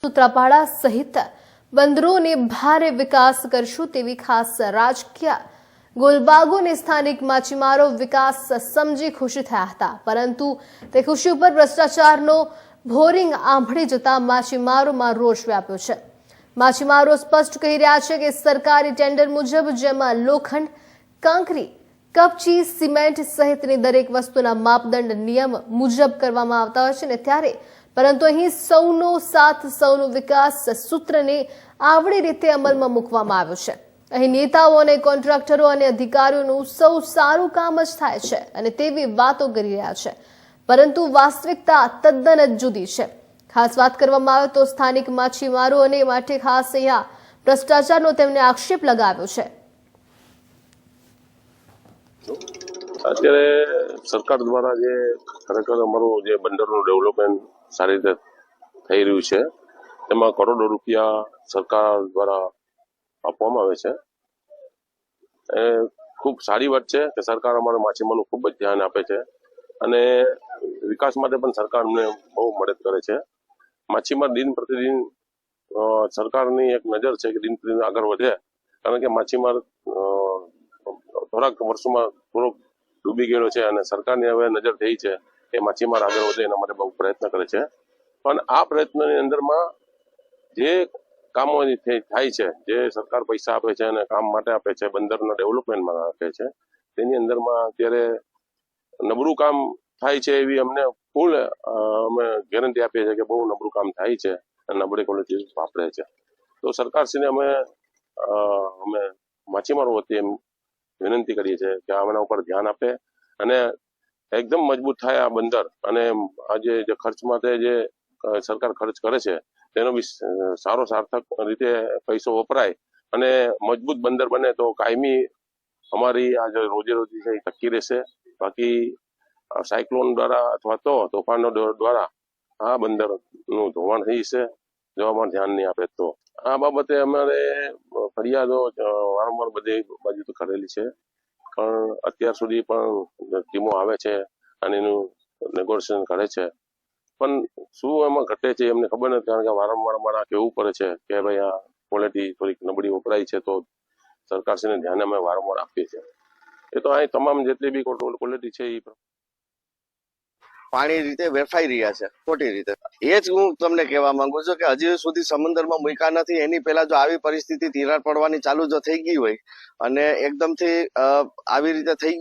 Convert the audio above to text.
સૂત્રાપાડા સહિત બંદરોને ભારે વિકાસ કરશું તેવી ખાસ રાજકીય ગોલબાગોને સ્થાનિક માછીમારો વિકાસ સમજી ખુશી થયા હતા, પરંતુ તે ખુશી ઉપર ભ્રષ્ટાચારનો ભોરિંગ આંભળી જતા માછીમારોમાં રોષ વ્યાપ્યો છે। માછીમારો સ્પષ્ટ કહી રહ્યા છે કે સરકારી ટેન્ડર મુજબ જેમાં લોખંડ, કાંકરી, કપચી, સિમેન્ટ સહિતની દરેક વસ્તુના માપદંડ નિયમ મુજબ કરવામાં આવતા હોય છે ને ત્યારે પરંતુ અહીં સૌનો સાથ સૌનો વિકાસ સૂત્રને આવડી રીતે અમલમાં મૂકવામાં આવ્યો છે। અહીં નેતાઓ અને કોન્ટ્રાક્ટરો અને અધિકારીઓનું સૌ સારું કામ જ થાય છે અને તેવી વાતો કરી રહ્યા છે, પરંતુ વાસ્તવિકતા તદ્દન જ જુદી છે। ખાસ વાત કરવામાં આવે તો સ્થાનિક માછીમારો અને માટે ખાસ અહીંયા ભ્રષ્ટાચારનો તેમને આક્ષેપ લગાવ્યો છે। અત્યારે સરકાર દ્વારા જે ખરેખર અમારું જે બંદરનું ડેવલપમેન્ટ સારી રીતે થઈ રહ્યું છે, તેમાં કરોડો રૂપિયા સરકાર દ્વારા આપવામાં આવે છે। એ ખૂબ સારી વાત છે કે સરકાર અમારા માછીમારોનું ખૂબ જ ધ્યાન આપે છે અને વિકાસ માટે પણ સરકાર અમને બહુ મદદ કરે છે। માછીમાર દિન પ્રતિદિન સરકારની એક નજર છે કે દિન પ્રતિદિન આગળ વધે, કારણ કે માછીમાર થોડાક વર્ષોમાં થોડોક ડૂબી ગયેલો છે અને સરકારની હવે નજર થઈ છે કે માછીમાર આગળ વધે એના માટે બહુ પ્રયત્ન કરે છે। પણ આ પ્રયત્નની અંદરમાં જે કામો થાય છે, જે સરકાર પૈસા આપે છે અને કામ માટે આપે છે, બંદરના ડેવલપમેન્ટમાં આપે છે, તેની અંદરમાં અત્યારે નબળું કામ થાય છે એવી અમને ફૂલ અમે ગેરંટી આપીએ છીએ કે બહુ નબળું કામ થાય છે અને નબળી ક્વોલિટી વાપરે છે। તો સરકારશ્રીને અમે માછીમારો વતી એમ વિનંતી કરીએ છીએ કે આના ઉપર ધ્યાન આપે અને એકદમ મજબૂત થાય આ બંદર, અને આજે જે ખર્ચ માટે જે સરકાર ખર્ચ કરે છે તેનો બી સારો સાર્થક રીતે પૈસો વપરાય અને મજબૂત બંદર બને તો કાયમી અમારી આ જે રોજીરોટી છે એ ટકી રહેશે। બાકી સાયક્લોન દ્વારા અથવા તો તોફાનો દ્વારા આ બંદરનું ધોવાણ થઈ છે જો અમારે ધ્યાન નહીં આપે તો। આ બાબતે અમારે ફરિયાદો વારંવાર બધી બાજુ તો કરેલી છે, પણ અત્યાર સુધી પણ ટીમો આવે છે અને એનું નેગોશિએશન કરે છે, પણ શું એમાં ઘટે છે એમને ખબર નથી, કારણ કે વારંવાર અમારા કહેવું પડે છે કે ભાઈ આ ક્વોલિટી થોડીક નબળી વપરાય છે, તો સરકારશ્રીને ધ્યાને અમે વારંવાર આપીએ છીએ। એ તો અહીં તમામ જેટલી બી ક્વોલિટી છે એ પાણી રીતે વેરફાઈ રહ્યા છે ખોટી રીતે। એ જ હું તમને કહેવા માંગુ છું કે હજી સુધી સમુદ્રમાં મૂક્યા નથી, એની પહેલા જો આવી પરિસ્થિતિ તિરાડ પડવાની ચાલુ જો થઈ ગઈ હોય અને એકદમથી આવી રીતે થઈ ગઈ